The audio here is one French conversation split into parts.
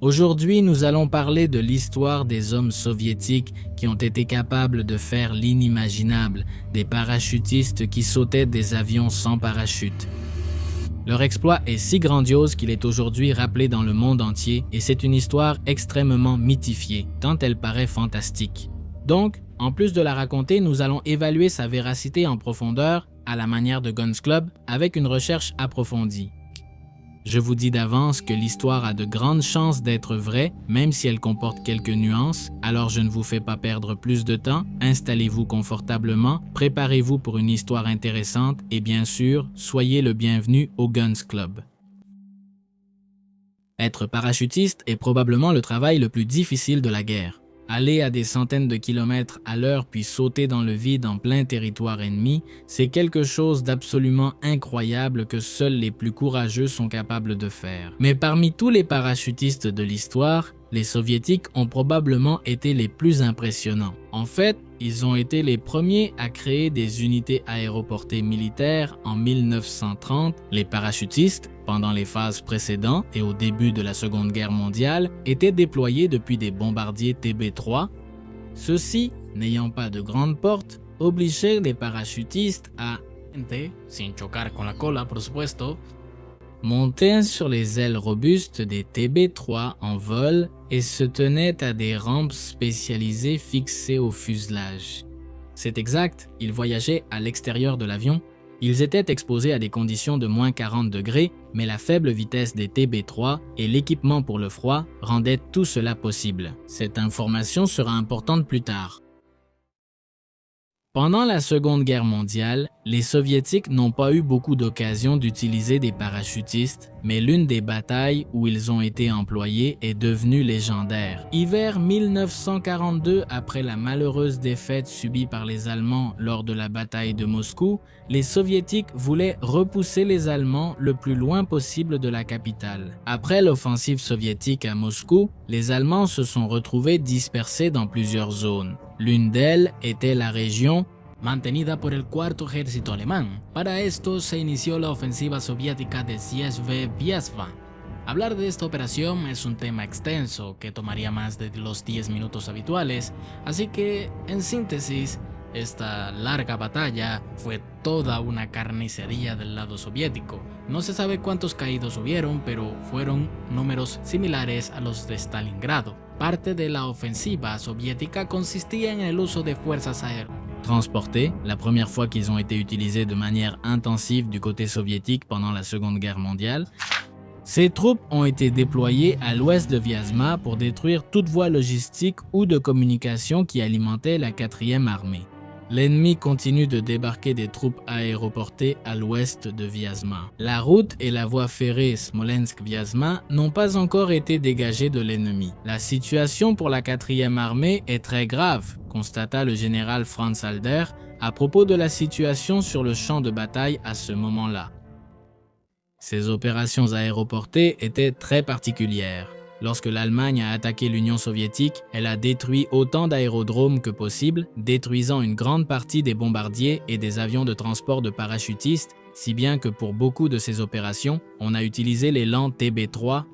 Aujourd'hui, nous allons parler de l'histoire des hommes soviétiques qui ont été capables de faire l'inimaginable, des parachutistes qui sautaient des avions sans parachute. Leur exploit est si grandiose qu'il est aujourd'hui rappelé dans le monde entier et c'est une histoire extrêmement mythifiée, tant elle paraît fantastique. Donc, en plus de la raconter, nous allons évaluer sa véracité en profondeur, à la manière de Guns Club, avec une recherche approfondie. Je vous dis d'avance que l'histoire a de grandes chances d'être vraie, même si elle comporte quelques nuances, alors je ne vous fais pas perdre plus de temps, installez-vous confortablement, préparez-vous pour une histoire intéressante et bien sûr, soyez le bienvenu au Guns Club. Être parachutiste est probablement le travail le plus difficile de la guerre. Aller à des centaines de kilomètres à l'heure puis sauter dans le vide en plein territoire ennemi, c'est quelque chose d'absolument incroyable que seuls les plus courageux sont capables de faire. Mais parmi tous les parachutistes de l'histoire, les Soviétiques ont probablement été les plus impressionnants. En fait, ils ont été les premiers à créer des unités aéroportées militaires en 1930. Les parachutistes, pendant les phases précédentes et au début de la Seconde Guerre mondiale, étaient déployés depuis des bombardiers TB3. Ceux-ci, n'ayant pas de grandes portes, obligeaient les parachutistes à, sin chocar con la cola por supuesto, montaient sur les ailes robustes des TB3 en vol et se tenaient à des rampes spécialisées fixées au fuselage. C'est exact, ils voyageaient à l'extérieur de l'avion. Ils étaient exposés à des conditions de moins 40 degrés, mais la faible vitesse des TB3 et l'équipement pour le froid rendaient tout cela possible. Cette information sera importante plus tard. Pendant la Seconde Guerre mondiale, les Soviétiques n'ont pas eu beaucoup d'occasions d'utiliser des parachutistes, mais l'une des batailles où ils ont été employés est devenue légendaire. Hiver 1942, après la malheureuse défaite subie par les Allemands lors de la bataille de Moscou, les Soviétiques voulaient repousser les Allemands le plus loin possible de la capitale. Après l'offensive soviétique à Moscou, les Allemands se sont retrouvés dispersés dans plusieurs zones. L'une d'elles était la région mantenida por el Cuarto Ejército Alemán. Para esto se inició la ofensiva soviética de Zhezheve-Vyazma. Hablar de esta operación es un tema extenso que tomaría más de los 10 minutos habituales, así que, en síntesis, esta larga batalla fue toda una carnicería del lado soviético. No se sabe cuántos caídos hubieron, pero fueron números similares a los de Stalingrado. Parte de la ofensiva soviética consistía en el uso de fuerzas aéreas transportés, la première fois qu'ils ont été utilisés de manière intensive du côté soviétique pendant la Seconde Guerre mondiale. Ces troupes ont été déployées à l'ouest de Vyazma pour détruire toute voie logistique ou de communication qui alimentait la 4e armée. L'ennemi continue de débarquer des troupes aéroportées à l'ouest de Vyazma. La route et la voie ferrée Smolensk-Vyazma n'ont pas encore été dégagées de l'ennemi. La situation pour la 4e armée est très grave, constata le général Franz Halder à propos de la situation sur le champ de bataille à ce moment-là. Ces opérations aéroportées étaient très particulières. Lorsque l'Allemagne a attaqué l'Union soviétique, elle a détruit autant d'aérodromes que possible, détruisant une grande partie des bombardiers et des avions de transport de parachutistes, si bien que pour beaucoup de ces opérations, on a utilisé les lents TB3.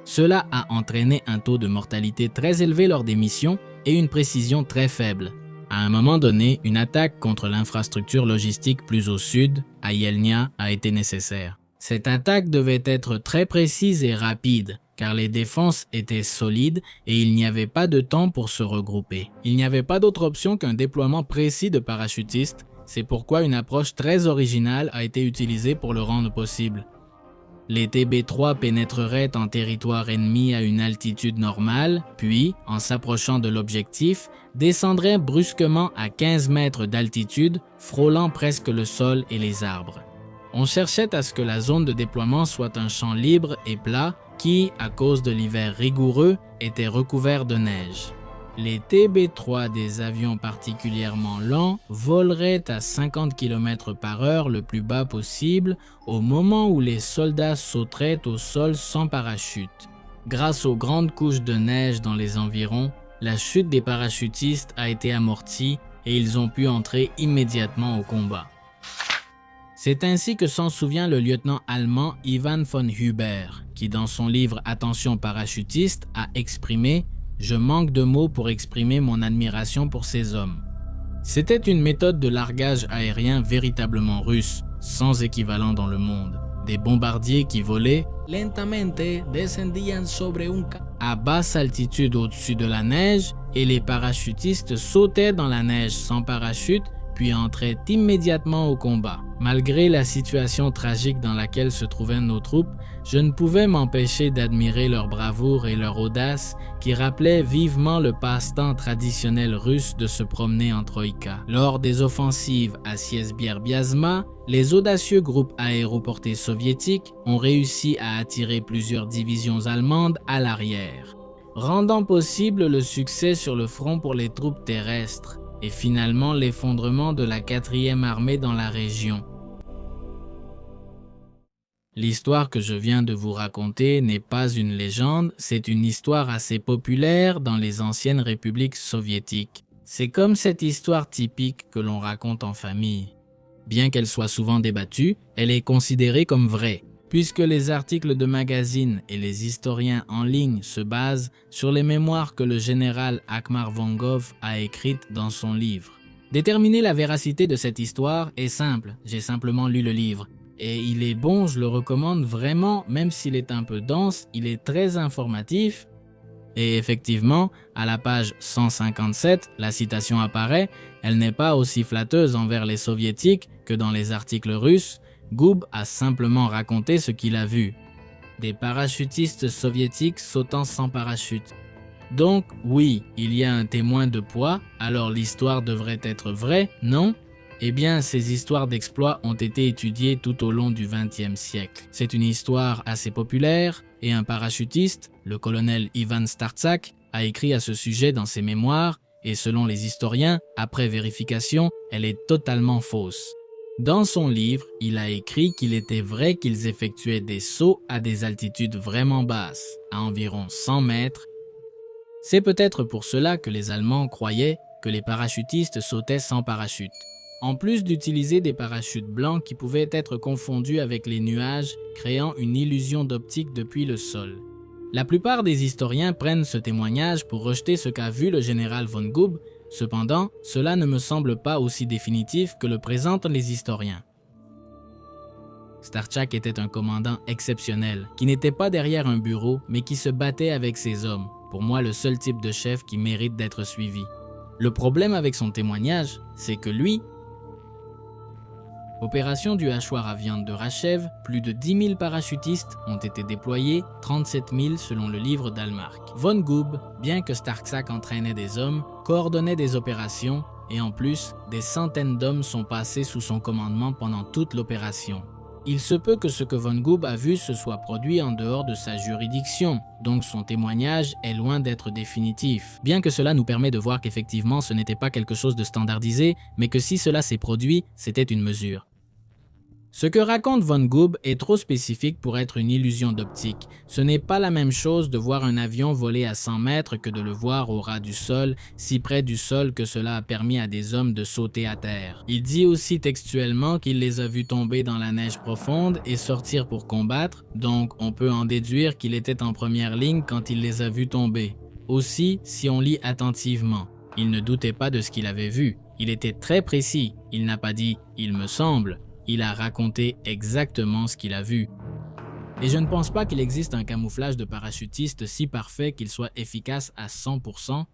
Cela a entraîné un taux de mortalité très élevé lors des missions et une précision très faible. À un moment donné, une attaque contre l'infrastructure logistique plus au sud, à Yelnya, a été nécessaire. Cette attaque devait être très précise et rapide, car les défenses étaient solides et il n'y avait pas de temps pour se regrouper. Il n'y avait pas d'autre option qu'un déploiement précis de parachutistes, c'est pourquoi une approche très originale a été utilisée pour le rendre possible. Les TB3 pénétreraient en territoire ennemi à une altitude normale, puis, en s'approchant de l'objectif, descendraient brusquement à 15 mètres d'altitude, frôlant presque le sol et les arbres. On cherchait à ce que la zone de déploiement soit un champ libre et plat qui, à cause de l'hiver rigoureux, était recouvert de neige. Les TB3 des avions particulièrement lents voleraient à 50 km/h le plus bas possible au moment où les soldats sauteraient au sol sans parachute. Grâce aux grandes couches de neige dans les environs, la chute des parachutistes a été amortie et ils ont pu entrer immédiatement au combat. C'est ainsi que s'en souvient le lieutenant allemand Ivan von Huber, qui dans son livre Attention parachutiste a exprimé « Je manque de mots pour exprimer mon admiration pour ces hommes ». C'était une méthode de largage aérien véritablement russe, sans équivalent dans le monde. Des bombardiers qui volaient lentamente descendían sobre un à basse altitude au-dessus de la neige et les parachutistes sautaient dans la neige sans parachute puis entraient immédiatement au combat. Malgré la situation tragique dans laquelle se trouvaient nos troupes, je ne pouvais m'empêcher d'admirer leur bravoure et leur audace qui rappelaient vivement le passe-temps traditionnel russe de se promener en troïka. Lors des offensives à Siesbier-Biazma, les audacieux groupes aéroportés soviétiques ont réussi à attirer plusieurs divisions allemandes à l'arrière, rendant possible le succès sur le front pour les troupes terrestres et finalement l'effondrement de la 4e armée dans la région. L'histoire que je viens de vous raconter n'est pas une légende, c'est une histoire assez populaire dans les anciennes républiques soviétiques. C'est comme cette histoire typique que l'on raconte en famille. Bien qu'elle soit souvent débattue, elle est considérée comme vraie, puisque les articles de magazines et les historiens en ligne se basent sur les mémoires que le général Akhmar Vongov a écrites dans son livre. Déterminer la véracité de cette histoire est simple, j'ai simplement lu le livre. Et il est bon, je le recommande vraiment, même s'il est un peu dense, il est très informatif. Et effectivement, à la page 157, la citation apparaît, elle n'est pas aussi flatteuse envers les soviétiques que dans les articles russes. Goub a simplement raconté ce qu'il a vu. Des parachutistes soviétiques sautant sans parachute. Donc oui, il y a un témoin de poids, alors l'histoire devrait être vraie, non ? Eh bien, ces histoires d'exploits ont été étudiées tout au long du XXe siècle. C'est une histoire assez populaire et un parachutiste, le colonel Ivan Startsak, a écrit à ce sujet dans ses mémoires et selon les historiens, après vérification, elle est totalement fausse. Dans son livre, il a écrit qu'il était vrai qu'ils effectuaient des sauts à des altitudes vraiment basses, à environ 100 mètres. C'est peut-être pour cela que les Allemands croyaient que les parachutistes sautaient sans parachute. En plus d'utiliser des parachutes blancs qui pouvaient être confondus avec les nuages, créant une illusion d'optique depuis le sol. La plupart des historiens prennent ce témoignage pour rejeter ce qu'a vu le général von Goub. Cependant, cela ne me semble pas aussi définitif que le présentent les historiens. Startsak était un commandant exceptionnel, qui n'était pas derrière un bureau, mais qui se battait avec ses hommes, pour moi le seul type de chef qui mérite d'être suivi. Le problème avec son témoignage, c'est que lui, opération du hachoir à viande de Rachev, plus de 10 000 parachutistes ont été déployés, 37 000 selon le livre d'Almark. Von Goub, bien que Startsak entraînait des hommes, coordonnait des opérations et en plus, des centaines d'hommes sont passés sous son commandement pendant toute l'opération. Il se peut que ce que von Goub a vu se soit produit en dehors de sa juridiction, donc son témoignage est loin d'être définitif. Bien que cela nous permet de voir qu'effectivement ce n'était pas quelque chose de standardisé, mais que si cela s'est produit, c'était une mesure. Ce que raconte von Goub est trop spécifique pour être une illusion d'optique. Ce n'est pas la même chose de voir un avion voler à 100 mètres que de le voir au ras du sol, si près du sol que cela a permis à des hommes de sauter à terre. Il dit aussi textuellement qu'il les a vus tomber dans la neige profonde et sortir pour combattre, donc on peut en déduire qu'il était en première ligne quand il les a vus tomber. Aussi, si on lit attentivement, il ne doutait pas de ce qu'il avait vu. Il était très précis. Il n'a pas dit « il me semble ». Il a raconté exactement ce qu'il a vu. Et je ne pense pas qu'il existe un camouflage de parachutiste si parfait qu'il soit efficace à 100%.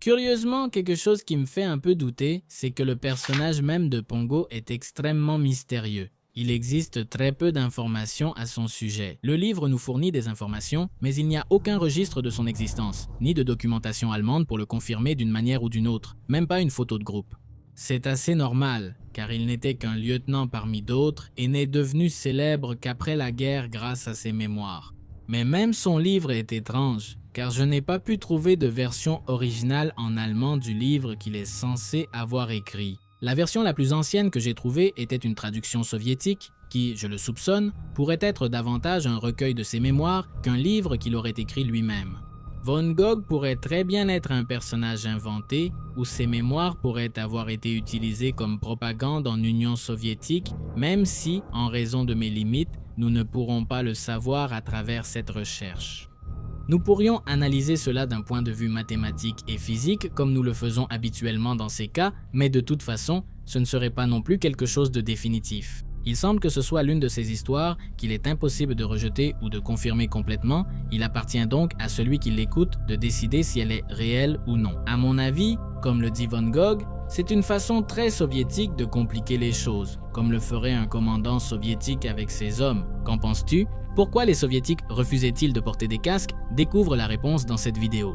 Curieusement, quelque chose qui me fait un peu douter, c'est que le personnage même de Pongo est extrêmement mystérieux. Il existe très peu d'informations à son sujet. Le livre nous fournit des informations, mais il n'y a aucun registre de son existence, ni de documentation allemande pour le confirmer d'une manière ou d'une autre, même pas une photo de groupe. C'est assez normal, car il n'était qu'un lieutenant parmi d'autres et n'est devenu célèbre qu'après la guerre grâce à ses mémoires. Mais même son livre est étrange, car je n'ai pas pu trouver de version originale en allemand du livre qu'il est censé avoir écrit. La version la plus ancienne que j'ai trouvée était une traduction soviétique qui, je le soupçonne, pourrait être davantage un recueil de ses mémoires qu'un livre qu'il aurait écrit lui-même. Von Gogh pourrait très bien être un personnage inventé ou ses mémoires pourraient avoir été utilisées comme propagande en Union soviétique, même si, en raison de mes limites, nous ne pourrons pas le savoir à travers cette recherche. Nous pourrions analyser cela d'un point de vue mathématique et physique comme nous le faisons habituellement dans ces cas, mais de toute façon, ce ne serait pas non plus quelque chose de définitif. Il semble que ce soit l'une de ces histoires qu'il est impossible de rejeter ou de confirmer complètement, il appartient donc à celui qui l'écoute de décider si elle est réelle ou non. À mon avis, comme le dit Von Gogh, c'est une façon très soviétique de compliquer les choses, comme le ferait un commandant soviétique avec ses hommes. Qu'en penses-tu? Pourquoi les soviétiques refusaient-ils de porter des casques? Découvre la réponse dans cette vidéo.